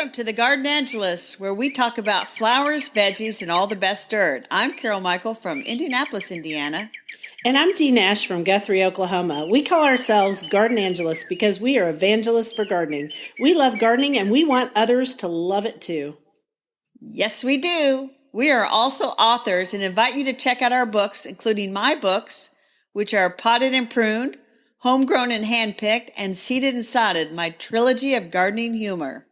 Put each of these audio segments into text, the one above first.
Welcome to the Garden Angelus, where we talk about flowers, veggies, and all the best dirt. I'm Carol Michael from Indianapolis, Indiana. And I'm Dee Nash from Guthrie, Oklahoma. We call ourselves Garden Angelus because we are evangelists for gardening. We love gardening and we want others to love it too. Yes, we do. We are also authors and invite you to check out our books, including my books, which are Potted and Pruned, Homegrown and Handpicked, and Seeded and Sodded, my trilogy of gardening humor.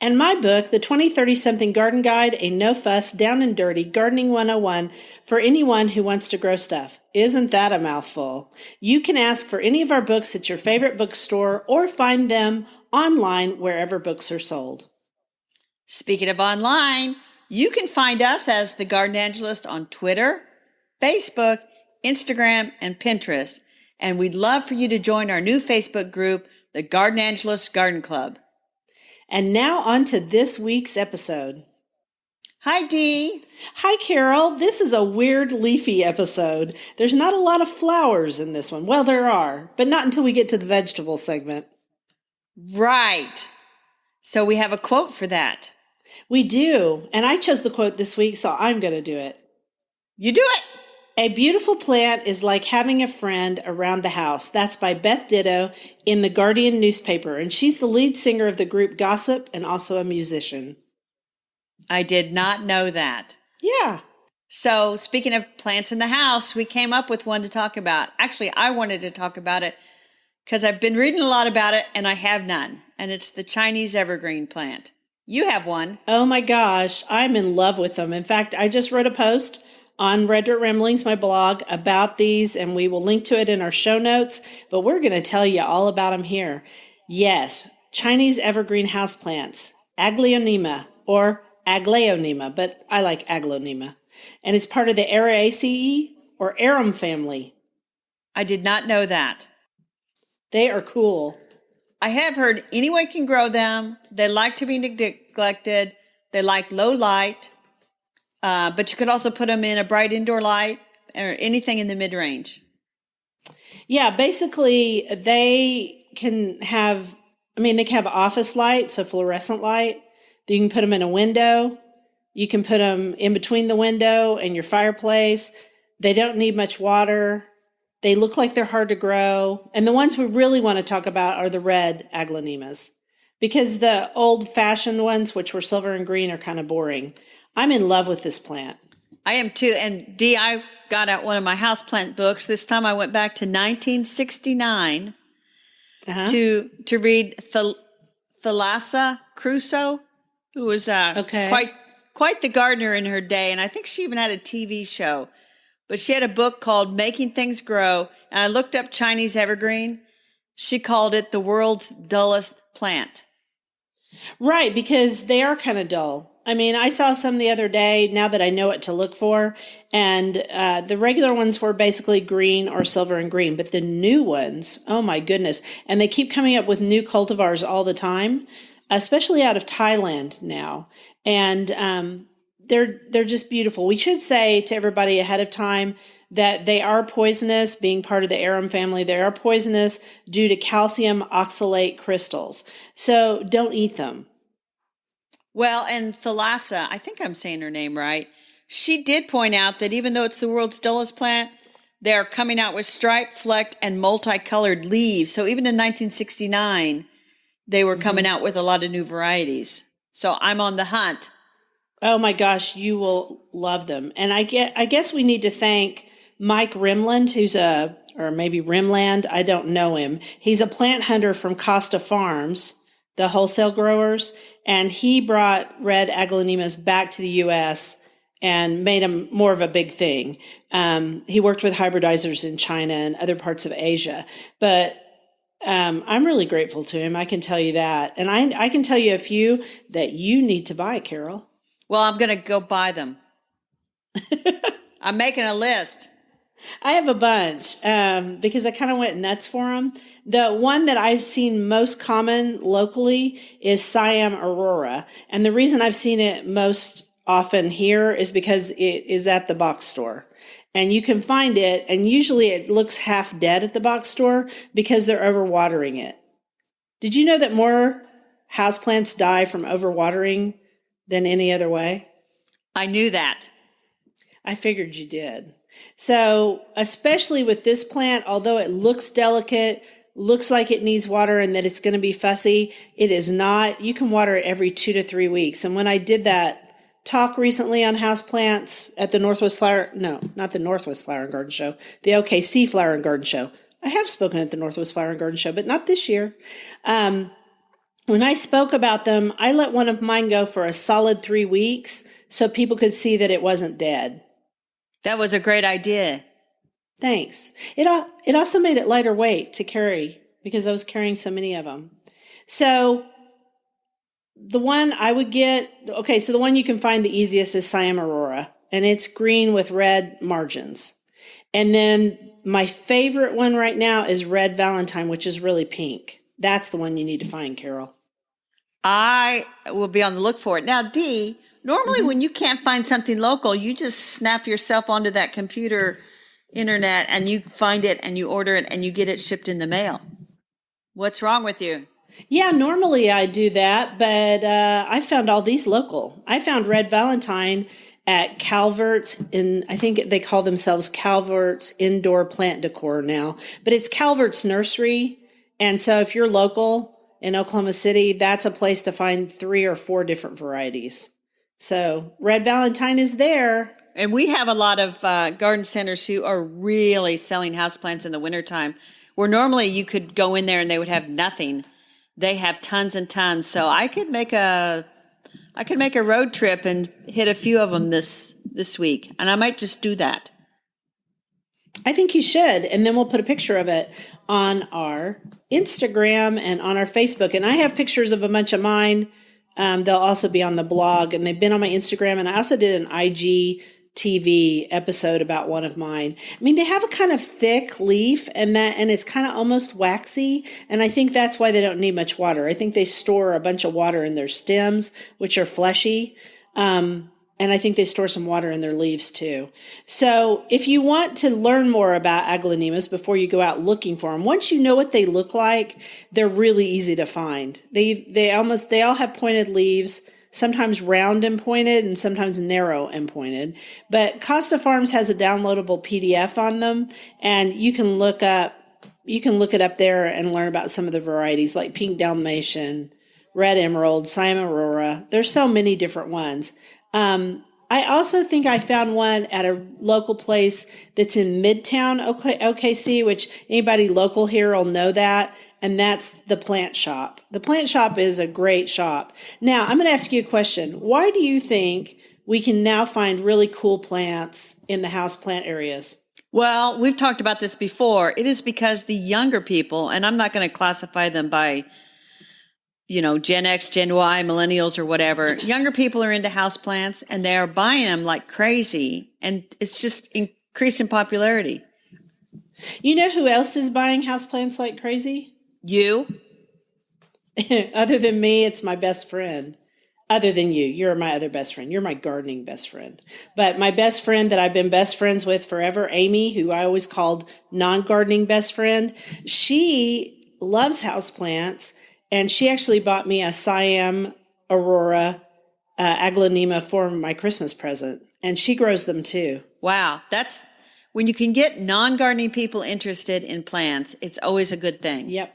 And my book, The 20-30-something Garden Guide, a no-fuss, down and dirty gardening 101 for anyone who wants to grow stuff. Isn't that a mouthful? You can ask for any of our books at your favorite bookstore or find them online wherever books are sold. Speaking of online, you can find us as The Garden Angelist on Twitter, Facebook, Instagram, and Pinterest. And we'd love for you to join our new Facebook group, the Garden Angelist Garden Club. And now on to this week's episode. Hi, Dee. Hi, Carol. This is a weird leafy episode. There's not a lot of flowers in this one. Well, there are, but not until we get to the vegetable segment. Right. So we have a quote for that. We do. And I chose the quote this week, so I'm going to do it. You do it. A beautiful plant is like having a friend around the house. That's by Beth Ditto in the Guardian newspaper, and she's the lead singer of the group Gossip and also a musician. I did not know that. Yeah. So speaking of plants in the house, we came up with one to talk about. Actually, I wanted to talk about it because I've been reading a lot about it and I have none. And it's the Chinese Evergreen plant. You have one. Oh my gosh, I'm in love with them. In fact, I just wrote a post on Red Dirt Ramblings, my blog, about these, and we will link to it in our show notes, but we're going to tell you all about them here. Yes, Chinese evergreen houseplants, Aglaonema, or Aglaonema, but I like Aglaonema. And it's part of the Araceae, or arum family. I did not know that. They are cool. I have heard anyone can grow them. They like to be neglected. They like low light. But you could also put them in a bright indoor light or anything in the mid-range. Yeah, basically they can have office light, so fluorescent light. You can put them in a window. You can put them in between the window and your fireplace. They don't need much water. They look like they're hard to grow. And the ones we really want to talk about are the red aglaonemas, because the old-fashioned ones, which were silver and green, are kind of boring. I'm in love with this plant. I am too. And Dee, I got out one of my houseplant books. This time I went back to 1969 to read Thalassa Crusoe, who was quite the gardener in her day. And I think she even had a TV show. But she had a book called Making Things Grow. And I looked up Chinese Evergreen. She called it the world's dullest plant. Right, because they are kind of dull. I mean, I saw some the other day, now that I know what to look for, and the regular ones were basically green or silver and green, but the new ones, oh my goodness, and they keep coming up with new cultivars all the time, especially out of Thailand now, and they're just beautiful. We should say to everybody ahead of time that they are poisonous, being part of the arum family. They are poisonous due to calcium oxalate crystals, so don't eat them. Well, and Thalassa, I think I'm saying her name right, she did point out that even though it's the world's dullest plant, they're coming out with striped, flecked, and multicolored leaves. So even in 1969, they were coming out with a lot of new varieties. So I'm on the hunt. Oh my gosh, you will love them. And I guess we need to thank Mike Rimland, or maybe Rimland, I don't know him. He's a plant hunter from Costa Farms, the wholesale growers, and he brought red aglaonemas back to the U.S. and made them more of a big thing. He worked with hybridizers in China and other parts of Asia. But I'm really grateful to him, I can tell you that. And I can tell you a few that you need to buy, Carol. Well, I'm going to go buy them. I'm making a list. I have a bunch because I kind of went nuts for them. The one that I've seen most common locally is Siam Aurora. And the reason I've seen it most often here is because it is at the box store. And you can find it, and usually it looks half dead at the box store because they're overwatering it. Did you know that more houseplants die from overwatering than any other way? I knew that. I figured you did. So, especially with this plant, although it looks delicate, looks like it needs water and that it's going to be fussy, it is not. You can water it every 2 to 3 weeks. And when I did that talk recently on houseplants at the Northwest Flower, no, not the Northwest Flower and Garden Show, the OKC Flower and Garden Show. I have spoken at the Northwest Flower and Garden Show, but not this year. When I spoke about them, I let one of mine go for a solid 3 weeks so people could see that it wasn't dead. That was a great idea. Thanks. It also made it lighter weight to carry because I was carrying so many of them. So the one I would get, okay, so the one you can find the easiest is Siam Aurora, and it's green with red margins. And then my favorite one right now is Red Valentine, which is really pink. That's the one you need to find, Carol. I will be on the look for it. Now, Dee, normally when you can't find something local, you just snap yourself onto that computer internet and you find it and you order it and you get it shipped in the mail. What's wrong with you? Yeah, normally I do that, but I found all these local. I found Red Valentine at Calvert's I think they call themselves Calvert's Indoor Plant Decor now, but it's Calvert's Nursery. And so if you're local in Oklahoma City, that's a place to find 3 or 4 different varieties. So Red Valentine is there. And we have a lot of garden centers who are really selling houseplants in the wintertime, where normally you could go in there and they would have nothing. They have tons and tons. So I could make a road trip and hit a few of them this week. And I might just do that. I think you should. And then we'll put a picture of it on our Instagram and on our Facebook. And I have pictures of a bunch of mine. They'll also be on the blog, and they've been on my Instagram. And I also did an IGTV episode about one of mine. I mean, they have a kind of thick leaf and it's kind of almost waxy. And I think that's why they don't need much water. I think they store a bunch of water in their stems, which are fleshy. And I think they store some water in their leaves too. So if you want to learn more about aglaonemas before you go out looking for them, once you know what they look like, they're really easy to find. They all have pointed leaves, sometimes round and pointed and sometimes narrow and pointed. But Costa Farms has a downloadable PDF on them, and you can look it up there and learn about some of the varieties like Pink Dalmatian, Red Emerald, Siam Aurora. There's so many different ones. I also think I found one at a local place that's in Midtown OKC, which anybody local here will know that, and that's the Plant Shop. The Plant Shop is a great shop. Now, I'm going to ask you a question. Why do you think we can now find really cool plants in the houseplant areas? Well, we've talked about this before. It is because the younger people, and I'm not going to classify them by Gen X, Gen Y, millennials, or whatever. Younger people are into houseplants and they are buying them like crazy. And it's just increased in popularity. You know who else is buying houseplants like crazy? You? Other than me, it's my best friend. Other than you, you're my other best friend. You're my gardening best friend. But my best friend that I've been best friends with forever, Amy, who I always called non-gardening best friend, she loves houseplants. And she actually bought me a Siam Aurora aglaonema for my Christmas present. And she grows them too. Wow. That's when you can get non-gardening people interested in plants, it's always a good thing. Yep.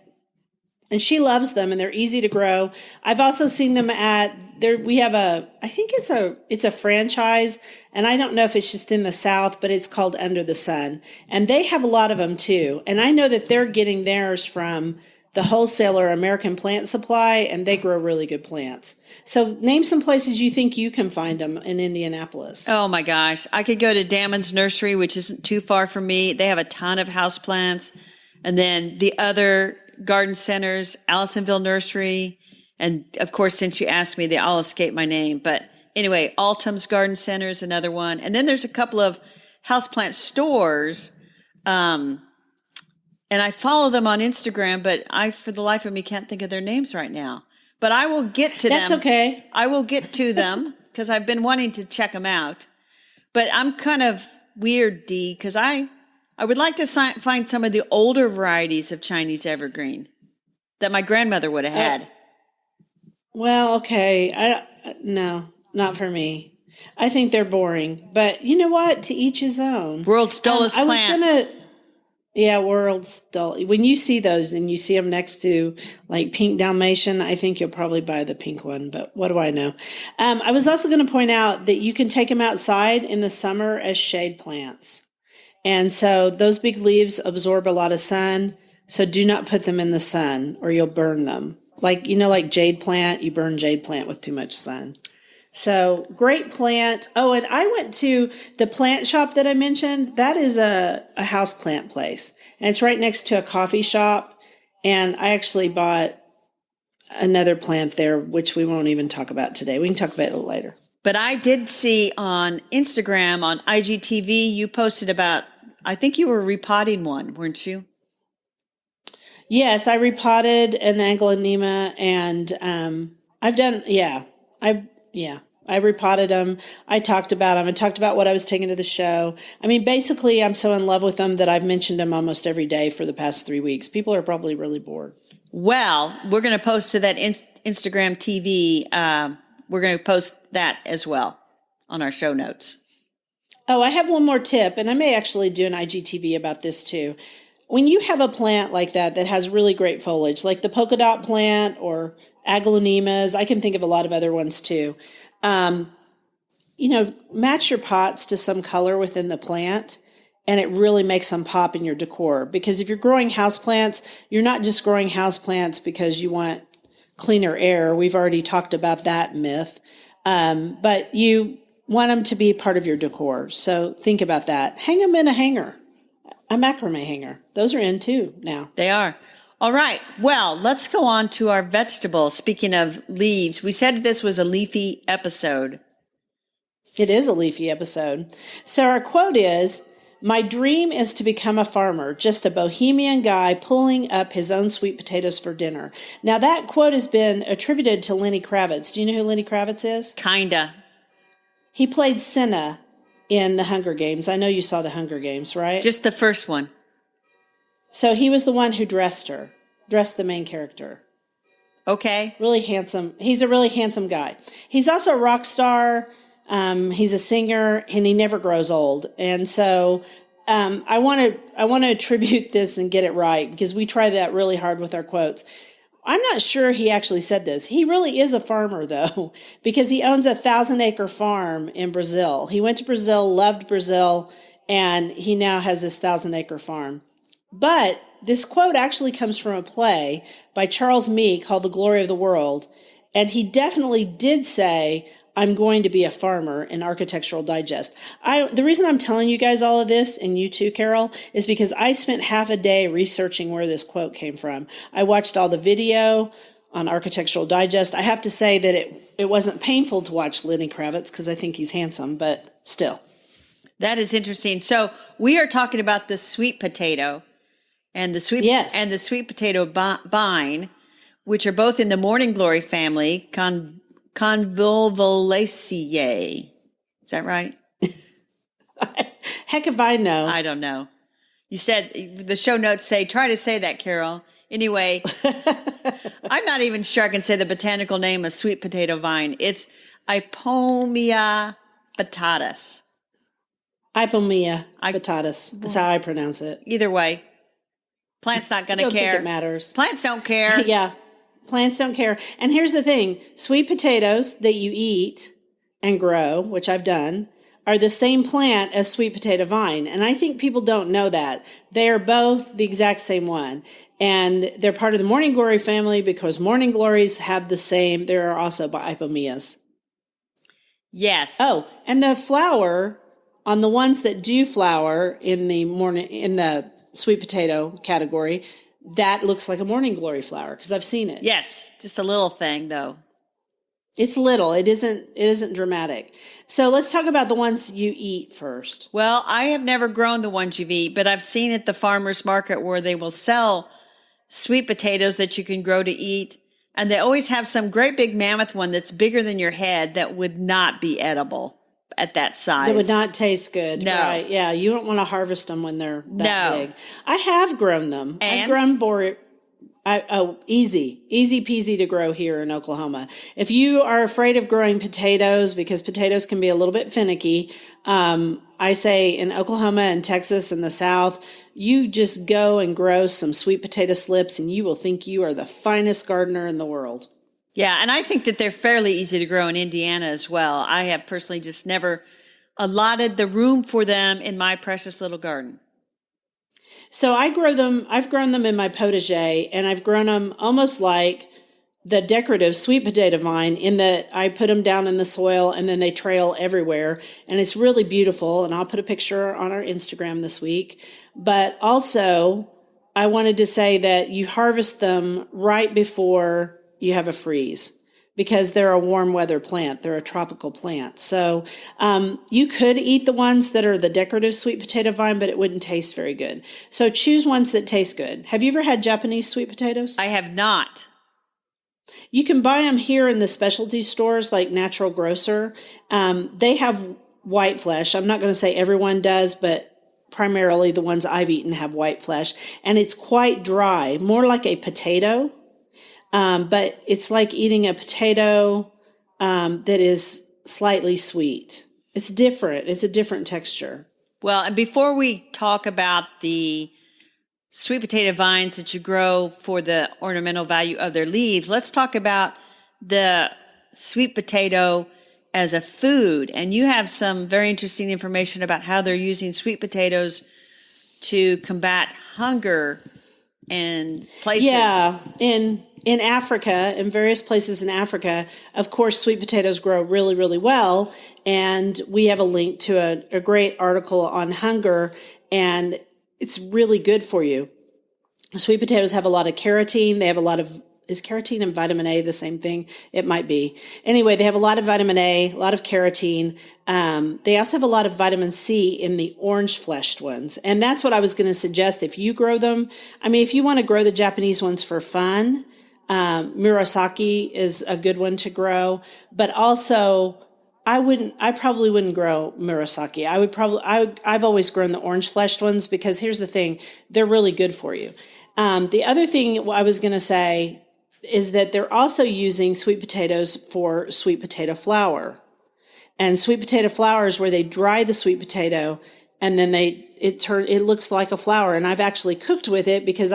And she loves them, and they're easy to grow. I've also seen them we have I think it's a franchise, and I don't know if it's just in the South, but it's called Under the Sun. And they have a lot of them too. And I know that they're getting theirs from the wholesaler American Plant Supply, and they grow really good plants. So name some places you think you can find them in Indianapolis. Oh my gosh. I could go to Damon's Nursery, which isn't too far from me. They have a ton of houseplants. And then the other garden centers, Allisonville Nursery. And of course, since you asked me, they all escape my name. But anyway, Altum's Garden Center is another one. And then there's a couple of houseplant stores. And I follow them on Instagram, but I, for the life of me, can't think of their names right now. But I will get to them. That's okay. I will get to them because I've been wanting to check them out. But I'm kind of weird, Dee, because I would like to find some of the older varieties of Chinese Evergreen that my grandmother would have had. Well, okay. No, not for me. I think they're boring. But you know what? To each his own. World's dullest I was plant. gonna. Yeah, world's dull. When you see those and you see them next to like pink Dalmatian, I think you'll probably buy the pink one. But what do I know? I was also going to point out that you can take them outside in the summer as shade plants. And so those big leaves absorb a lot of sun. So do not put them in the sun or you'll burn them. Like, like jade plant, you burn jade plant with too much sun. So great plant. Oh, and I went to the plant shop that I mentioned. That is a house plant place. And it's right next to a coffee shop. And I actually bought another plant there, which we won't even talk about today. We can talk about it later. But I did see on Instagram, on IGTV, you posted about, I think you were repotting one, weren't you? Yes, I repotted an Aglaonema and I've done, I repotted them. I talked about them. I talked about what I was taking to the show. I mean, basically, I'm so in love with them that I've mentioned them almost every day for the past 3 weeks. People are probably really bored. Well, we're going to post to that Instagram TV. We're going to post that as well on our show notes. Oh, I have one more tip, and I may actually do an IGTV about this too. When you have a plant like that has really great foliage, like the polka dot plant or Aglaonemas, I can think of a lot of other ones too. Match your pots to some color within the plant, and it really makes them pop in your decor. Because if you're growing houseplants, you're not just growing houseplants because you want cleaner air. We've already talked about that myth. But you want them to be part of your decor. So think about that. Hang them in a hanger, a macrame hanger. Those are in too now. They are. All right. Well, let's go on to our vegetables. Speaking of leaves, we said this was a leafy episode. It is a leafy episode. So our quote is, "My dream is to become a farmer, just a bohemian guy pulling up his own sweet potatoes for dinner." Now that quote has been attributed to Lenny Kravitz. Do you know who Lenny Kravitz is? Kinda. He played Senna in the Hunger Games. I know you saw the Hunger Games, right? Just the first one. So he was the one who dressed the main character. Okay. Really handsome. He's a really handsome guy. He's also a rock star. He's a singer, and he never grows old. And so I want to attribute this and get it right, because we try that really hard with our quotes. I'm not sure he actually said this. He really is a farmer, though, because he owns a 1,000-acre farm in Brazil. He went to Brazil, loved Brazil, and he now has this 1,000-acre farm. But this quote actually comes from a play by Charles Mee called The Glory of the World. And he definitely did say, "I'm going to be a farmer," in Architectural Digest. The reason I'm telling you guys all of this, and you too, Carol, is because I spent half a day researching where this quote came from. I watched all the video on Architectural Digest. I have to say that it wasn't painful to watch Lenny Kravitz because I think he's handsome, but still. That is interesting. So we are talking about the sweet potato and the sweet potato vine, which are both in the morning glory family, Convolvulaceae. Is that right? Heck if I know. I don't know. You said, the show notes say, try to say that, Carol. Anyway, I'm not even sure I can say the botanical name of sweet potato vine. It's Ipomea batatas. Ipomea batatas. That's how I pronounce it. Either way, plants not going to care. I don't think it matters. Plants don't care. Yeah. Plants don't care. And here's the thing. Sweet potatoes that you eat and grow, which I've done, are the same plant as sweet potato vine. And I think people don't know that. They are both the exact same one. And they're part of the morning glory family because morning glories have the same. There are also ipomeas. Yes. Oh, and the flower on the ones that do flower in the sweet potato category, that looks like a morning glory flower because I've seen it. Yes, just a little thing though. It's little. It isn't dramatic. So let's talk about the ones you eat first. Well, I have never grown the ones you've eaten, but I've seen at the farmer's market where they will sell sweet potatoes that you can grow to eat. And they always have some great big mammoth one that's bigger than your head that would not be edible at that size. That would not taste good. No. Right. Yeah. You don't want to harvest them when they're that No. big. I have grown them. And? Easy peasy to grow here in Oklahoma. If you are afraid of growing potatoes, because potatoes can be a little bit finicky, I say in Oklahoma and Texas and the South, you just go and grow some sweet potato slips and you will think you are the finest gardener in the world. Yeah, and I think that they're fairly easy to grow in Indiana as well. I have personally just never allotted the room for them in my precious little garden. So I've grown them in my potager, and I've grown them almost like the decorative sweet potato vine in that I put them down in the soil and then they trail everywhere. And it's really beautiful. And I'll put a picture on our Instagram this week. But also, I wanted to say that you harvest them right before you have a freeze, because they're a warm weather plant. They're a tropical plant. So you could eat the ones that are the decorative sweet potato vine, but it wouldn't taste very good. So choose ones that taste good. Have you ever had Japanese sweet potatoes? I have not. You can buy them here in the specialty stores like Natural Grocer. They have white flesh. I'm not going to say everyone does, but primarily the ones I've eaten have white flesh. And it's quite dry, more like a potato. But it's like eating a potato that is slightly sweet. It's different. It's a different texture. Well, and before we talk about the sweet potato vines that you grow for the ornamental value of their leaves, let's talk about the sweet potato as a food. And you have some very interesting information about how they're using sweet potatoes to combat hunger in places. Yeah, in Africa, in various places in Africa, of course, sweet potatoes grow really, really well. And we have a link to a great article on hunger, and it's really good for you. Sweet potatoes have a lot of carotene. They have a lot of, is carotene and vitamin A the same thing? It might be. Anyway, they have a lot of vitamin A, a lot of carotene. They also have a lot of vitamin C in the orange fleshed ones. And that's what I was going to suggest if you grow them. I mean, if you want to grow the Japanese ones for fun, Murasaki is a good one to grow, but also I probably wouldn't grow Murasaki. I've always grown the orange fleshed ones because here's the thing, they're really good for you. The other thing I was going to say is that they're also using sweet potatoes for sweet potato flour. And sweet potato flour is where they dry the sweet potato and then it looks like a flour. And I've actually cooked with it because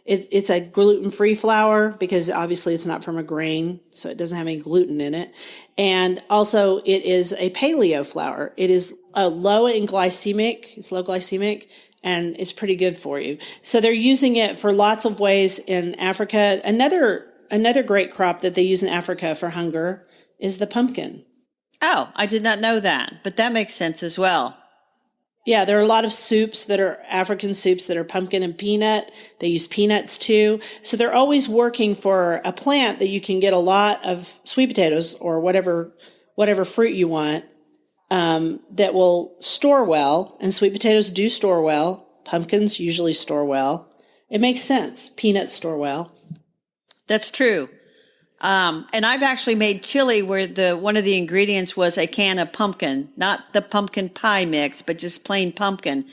it's a gluten-free flour because obviously it's not from a grain, so it doesn't have any gluten in it. And also it is a paleo flour. It is low glycemic, and it's pretty good for you. So they're using it for lots of ways in Africa. Another great crop that they use in Africa for hunger is the pumpkin. Oh, I did not know that, but that makes sense as well. Yeah, there are a lot of soups that are African soups that are pumpkin and peanut. They use peanuts too. So they're always working for a plant that you can get a lot of sweet potatoes or whatever fruit you want that will store well. And sweet potatoes do store well. Pumpkins usually store well. It makes sense. Peanuts store well. That's true. And I've actually made chili where one of the ingredients was a can of pumpkin, not the pumpkin pie mix, but just plain pumpkin.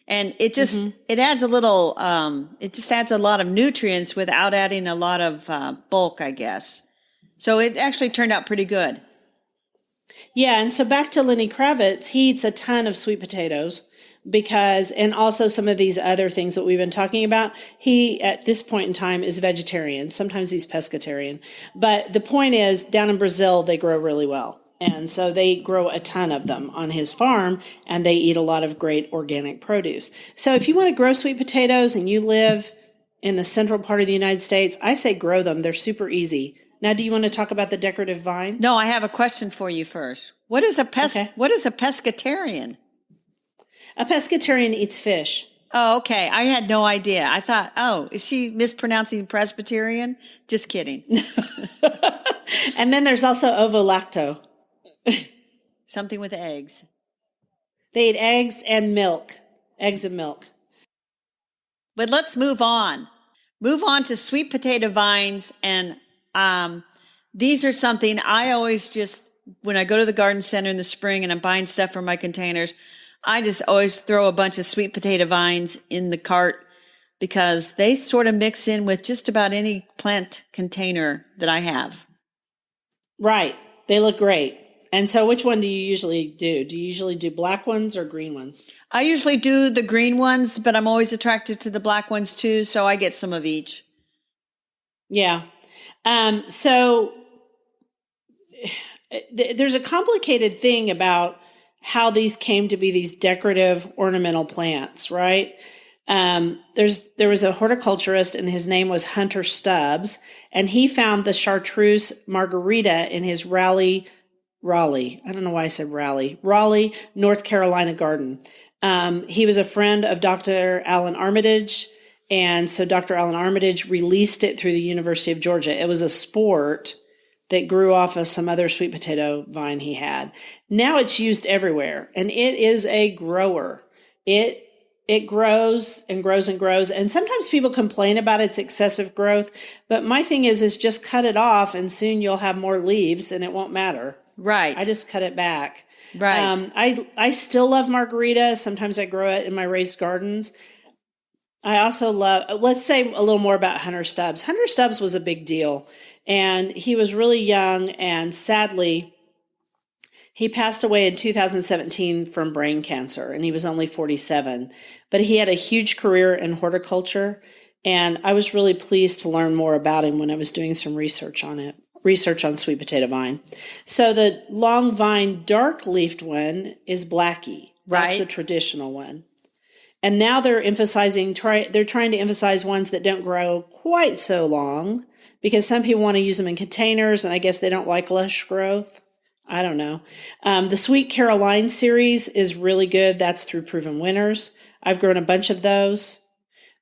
And it just, it adds a little, it just adds a lot of nutrients without adding a lot of bulk, I guess. So it actually turned out pretty good. Yeah. And so back to Lenny Kravitz, he eats a ton of sweet potatoes and also some of these other things that we've been talking about. He, at this point in time, is vegetarian. Sometimes he's pescatarian. But the point is, down in Brazil, they grow really well. And so they grow a ton of them on his farm, and they eat a lot of great organic produce. So if you want to grow sweet potatoes and you live in the central part of the United States, I say grow them. They're super easy. Now, do you want to talk about the decorative vine? No, I have a question for you first. What is a pescatarian? A pescatarian eats fish. Oh, okay. I had no idea. I thought, is she mispronouncing Presbyterian? Just kidding. And then there's also ovo-lacto. Something with eggs. They eat eggs and milk. Eggs and milk. But let's move on. Move on to sweet potato vines. And these are something I always when I go to the garden center in the spring and I'm buying stuff for my containers, I just always throw a bunch of sweet potato vines in the cart because they sort of mix in with just about any plant container that I have. Right. They look great. And so which one do you usually do? Do you usually do black ones or green ones? I usually do the green ones, but I'm always attracted to the black ones too, so I get some of each. Yeah. So there's a complicated thing about how these came to be these decorative ornamental plants, right? There was a horticulturist and his name was Hunter Stubbs, and he found the chartreuse margarita in his Raleigh, I don't know why I said Raleigh, North Carolina garden. He was a friend of Dr. Alan Armitage. And so Dr. Alan Armitage released it through the University of Georgia. It was a sport that grew off of some other sweet potato vine he had. Now it's used everywhere, and it is a grower. It grows and grows and grows. And sometimes people complain about its excessive growth, but my thing is just cut it off and soon you'll have more leaves and it won't matter. Right. I just cut it back. Right. I still love margarita. Sometimes I grow it in my raised gardens. I also love, let's say a little more about Hunter Stubbs. Hunter Stubbs was a big deal, and he was really young, and sadly, he passed away in 2017 from brain cancer, and he was only 47. But he had a huge career in horticulture, and I was really pleased to learn more about him when I was doing some research on sweet potato vine. So the long vine dark-leafed one is Blackie. That's Right. the traditional one. And now they're they're trying to emphasize ones that don't grow quite so long, because some people want to use them in containers, and I guess they don't like lush growth. I don't know. The Sweet Caroline series is really good. That's through Proven Winners. I've grown a bunch of those.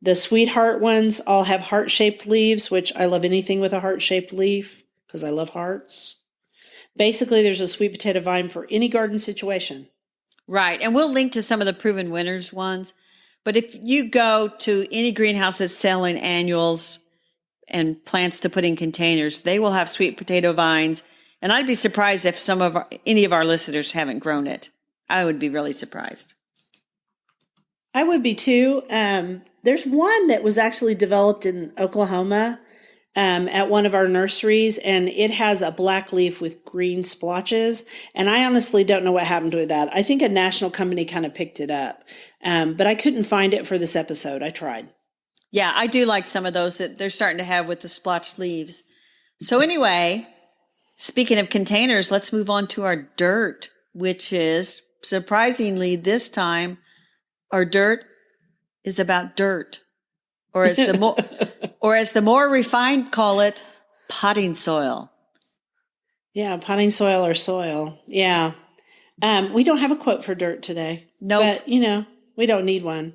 The Sweetheart ones all have heart-shaped leaves, which I love anything with a heart-shaped leaf because I love hearts. Basically, there's a sweet potato vine for any garden situation. Right. And we'll link to some of the Proven Winners ones. But if you go to any greenhouse that's selling annuals and plants to put in containers, they will have sweet potato vines. And I'd be surprised if any of our listeners haven't grown it. I would be really surprised. I would be too. There's one that was actually developed in Oklahoma at one of our nurseries, and it has a black leaf with green splotches. And I honestly don't know what happened with that. I think a national company kind of picked it up, but I couldn't find it for this episode. I tried. Yeah, I do like some of those that they're starting to have with the splotched leaves. So anyway, speaking of containers, let's move on to our dirt, which is surprisingly this time, our dirt is about dirt, or as the more refined call it, potting soil. Yeah, potting soil or soil. Yeah. We don't have a quote for dirt today. Nope. But, we don't need one.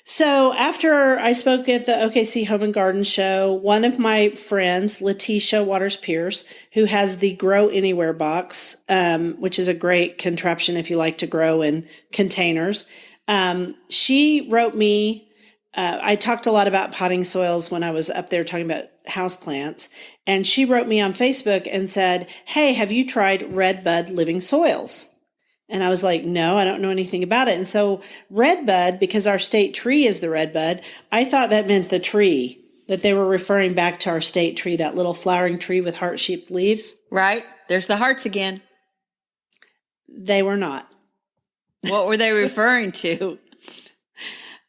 So after I spoke at the OKC Home and Garden Show, one of my friends, Letitia Waters Pierce, who has the Grow Anywhere box, which is a great contraption if you like to grow in containers, she wrote me. I talked a lot about potting soils when I was up there talking about houseplants, and she wrote me on Facebook and said, "Hey, have you tried Redbud Living Soils?" And I was like, "No, I don't know anything about it." And so redbud, because our state tree is the redbud, I thought that meant the tree, that they were referring back to our state tree, that little flowering tree with heart-shaped leaves. Right. There's the hearts again. They were not. What were they referring to?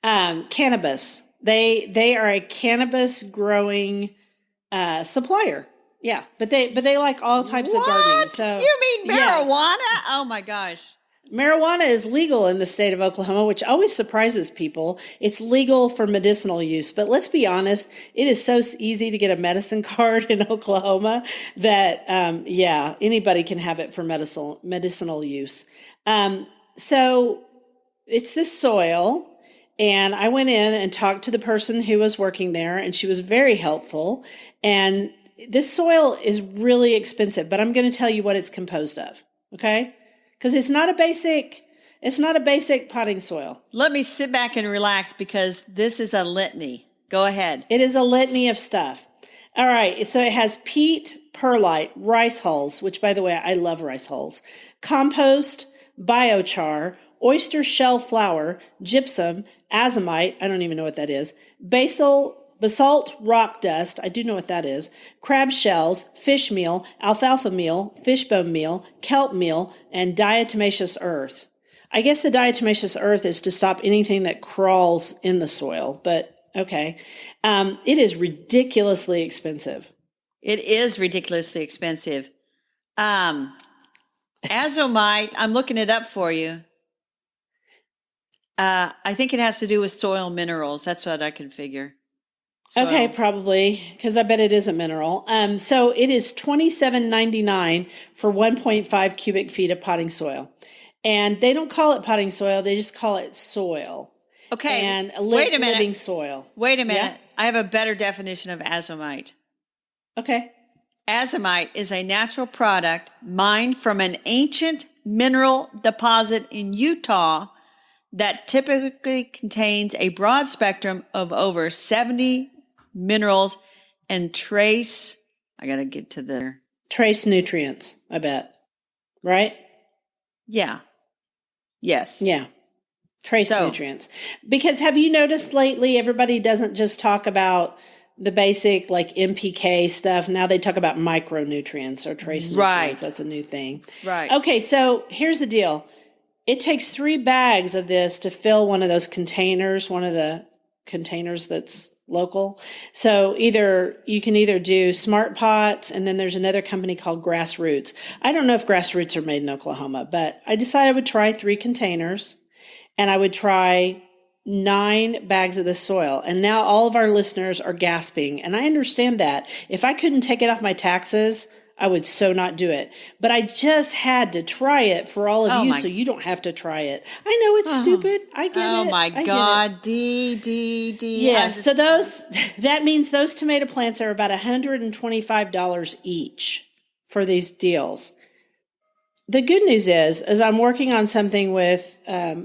Cannabis. They are a cannabis growing supplier. Yeah, but they like all types of gardening. So you mean marijuana? Yeah. Oh my gosh. Marijuana is legal in the state of Oklahoma, which always surprises people. It's legal for medicinal use, but let's be honest, it is so easy to get a medicine card in Oklahoma that, anybody can have it for medicinal use. So it's this soil, and I went in and talked to the person who was working there, and she was very helpful. And this soil is really expensive, but I'm going to tell you what it's composed of. Okay? Because it's not a basic potting soil. Let me sit back and relax because this is a litany. Go ahead. It is a litany of stuff. All right. So it has peat, perlite, rice hulls, which by the way, I love rice hulls, compost, biochar, oyster shell flour, gypsum, azomite, I don't even know what that is, basalt rock dust, I do know what that is, crab shells, fish meal, alfalfa meal, fishbone meal, kelp meal, and diatomaceous earth. I guess the diatomaceous earth is to stop anything that crawls in the soil, but okay. It is ridiculously expensive. It is ridiculously expensive. Azomite, I'm looking it up for you. I think it has to do with soil minerals. That's what I can figure. Okay, probably, because I bet it is a mineral. So it is $27.99 for 1.5 cubic feet of potting soil. And they don't call it potting soil, they just call it soil. Okay, and wait a minute. Living soil. Wait a minute. Yeah? I have a better definition of azomite. Okay. Azomite is a natural product mined from an ancient mineral deposit in Utah that typically contains a broad spectrum of over 70 minerals and trace nutrients, I bet. Right? Yeah. Yes. Yeah. Trace nutrients. Because have you noticed lately, everybody doesn't just talk about the basic like NPK stuff. Now they talk about micronutrients or trace nutrients. Right. That's a new thing. Right. Okay, so here's the deal. It takes 3 bags of this to fill one of those containers, one of the containers that's local. So you can either do Smart Pots, and then there's another company called Grassroots. I don't know if Grassroots are made in Oklahoma, but I decided I would try 3 containers, and I would try 9 bags of this soil. And now all of our listeners are gasping. And I understand that. If I couldn't take it off my taxes, I would so not do it. But I just had to try it for all of you so you don't have to try it. I know it's stupid. I get it. Oh my God. Dee. Yeah. So that means those tomato plants are about $125 each for these deals. The good news is I'm working on something with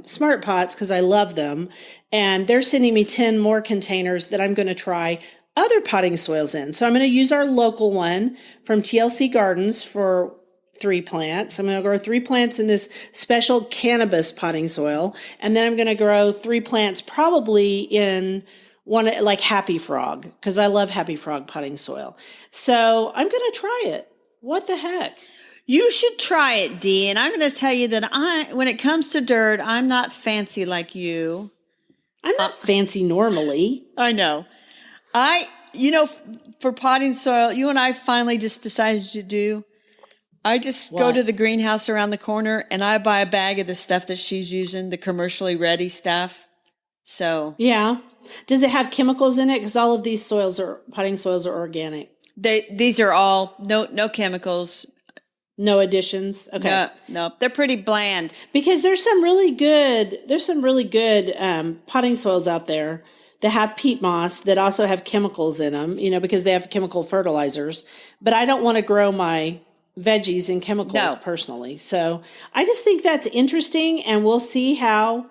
Smart Pots because I love them, and they're sending me 10 more containers that I'm going to try other potting soils in. So I'm going to use our local one from TLC Gardens for 3 plants. I'm going to grow 3 plants in this special cannabis potting soil, and then I'm going to grow 3 plants probably in one like Happy Frog because I love Happy Frog potting soil. So I'm going to try it. What the heck? You should try it, Dee. And I'm going to tell you that when it comes to dirt, I'm not fancy like you. I'm not fancy normally. I know. For potting soil, you and I finally just decided to do. I just go to the greenhouse around the corner and I buy a bag of the stuff that she's using, the commercially ready stuff. So yeah. Does it have chemicals in it? Because all of these potting soils are organic. These are all no chemicals. No additions. Okay. No, they're pretty bland. Because there's some really good potting soils out there that have peat moss that also have chemicals in them, because they have chemical fertilizers. But I don't want to grow my veggies in chemicals personally. So I just think that's interesting, and we'll see how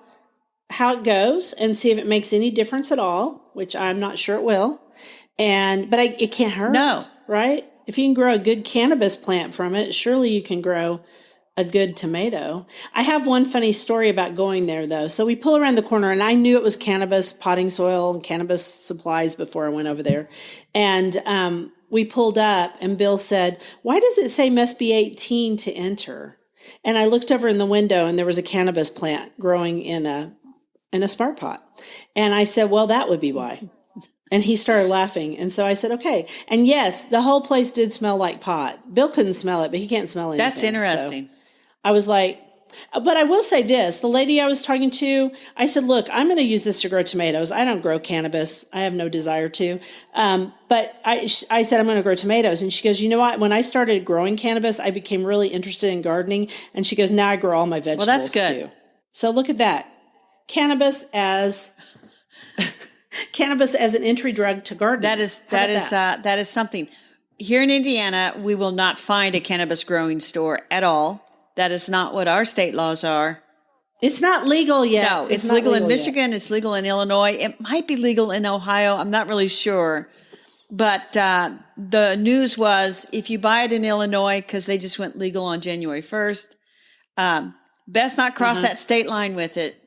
it goes and see if it makes any difference at all, which I'm not sure it will. But it can't hurt. No. Right? If you can grow a good cannabis plant from it, surely you can grow a good tomato. I have one funny story about going there, though. So we pull around the corner, and I knew it was cannabis potting soil and cannabis supplies before I went over there. And we pulled up, and Bill said, "Why does it say must be 18 to enter?" And I looked over in the window, and there was a cannabis plant growing in a Smart Pot. And I said, "Well, that would be why." And he started laughing. And so I said, okay. And yes, the whole place did smell like pot. Bill couldn't smell it, but he can't smell anything. That's interesting. So I was like, but I will say this. The lady I was talking to, I said, look, I'm going to use this to grow tomatoes. I don't grow cannabis. I have no desire to. But I said, I'm going to grow tomatoes. And she goes, you know what? When I started growing cannabis, I became really interested in gardening. And she goes, now I grow all my vegetables well, that's good. too. So look at that. Cannabis as an entry drug to gardening. That is something. Here in Indiana, we will not find a cannabis growing store at all. That is not what our state laws are. It's not legal yet. No, it's legal in Michigan. Yet. It's legal in Illinois. It might be legal in Ohio. I'm not really sure. But the news was if you buy it in Illinois, because they just went legal on January 1st, best not cross that state line with it.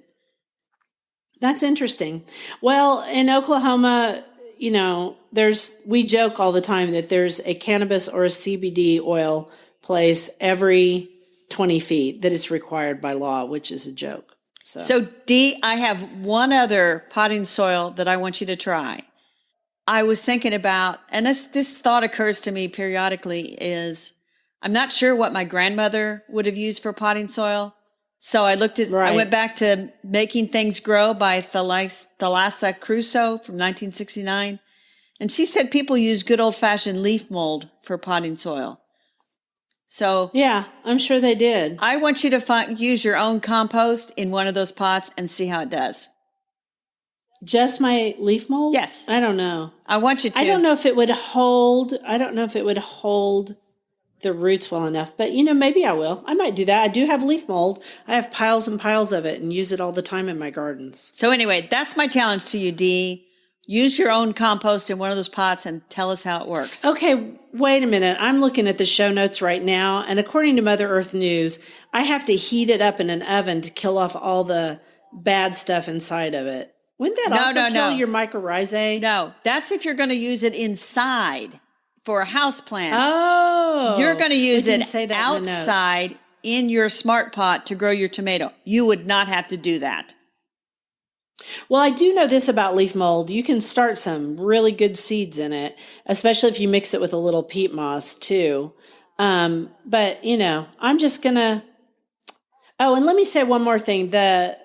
That's interesting. Well, in Oklahoma, we joke all the time that there's a cannabis or a CBD oil place every 20 feet that it's required by law, which is a joke. So Dee, I have one other potting soil that I want you to try. I was thinking about, and this thought occurs to me periodically, is I'm not sure what my grandmother would have used for potting soil. So I went back to Making Things Grow by Thalassa Crusoe from 1969. And she said people use good old fashioned leaf mold for potting soil. So yeah, I'm sure they did. I want you to use your own compost in one of those pots and see how it does. Just my leaf mold? Yes. I don't know. I want you to. I don't know if it would hold the roots well enough, but maybe I will. I might do that. I do have leaf mold. I have piles and piles of it and use it all the time in my gardens. So anyway, that's my challenge to you, Dee. Use your own compost in one of those pots and tell us how it works. Okay, wait a minute. I'm looking at the show notes right now, and according to Mother Earth News, I have to heat it up in an oven to kill off all the bad stuff inside of it. Wouldn't that kill your mycorrhizae? No, that's if you're going to use it inside for a house plant. Oh. You're going to use it outside in your smart pot to grow your tomato. You would not have to do that. Well, I do know this about leaf mold. You can start some really good seeds in it, especially if you mix it with a little peat moss too. But, I'm just going to... Oh, and let me say one more thing. The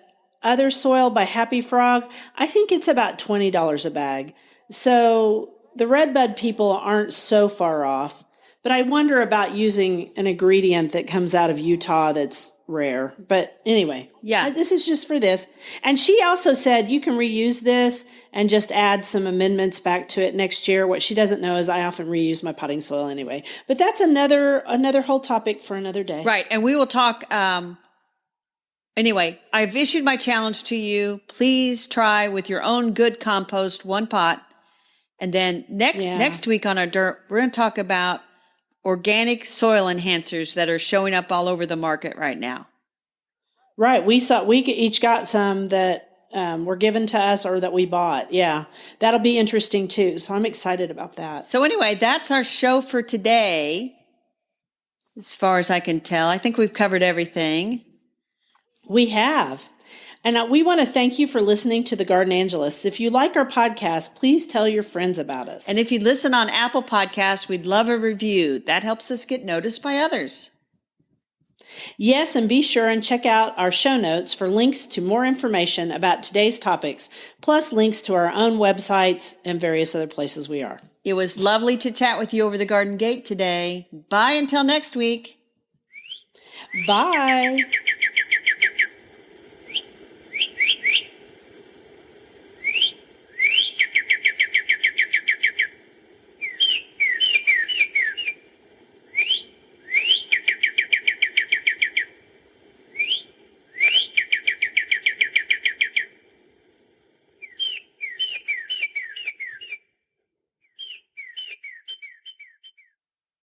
Other Soil by Happy Frog, I think it's about $20 a bag. So the redbud people aren't so far off. But I wonder about using an ingredient that comes out of Utah that's rare. But anyway, this is just for this. And she also said you can reuse this and just add some amendments back to it next year. What she doesn't know is I often reuse my potting soil anyway. But that's another whole topic for another day. Right. And we will talk. Anyway, I've issued my challenge to you. Please try with your own good compost, one pot. And then next week on our dirt, we're going to talk about organic soil enhancers that are showing up all over the market right now. Right. We each got some that were given to us or that we bought. Yeah. That'll be interesting too. So I'm excited about that. So anyway, that's our show for today. As far as I can tell, I think we've covered everything. We have. And we want to thank you for listening to The Garden Angelists. If you like our podcast, please tell your friends about us. And if you listen on Apple Podcasts, we'd love a review. That helps us get noticed by others. Yes, and be sure and check out our show notes for links to more information about today's topics, plus links to our own websites and various other places we are. It was lovely to chat with you over the garden gate today. Bye until next week. Bye.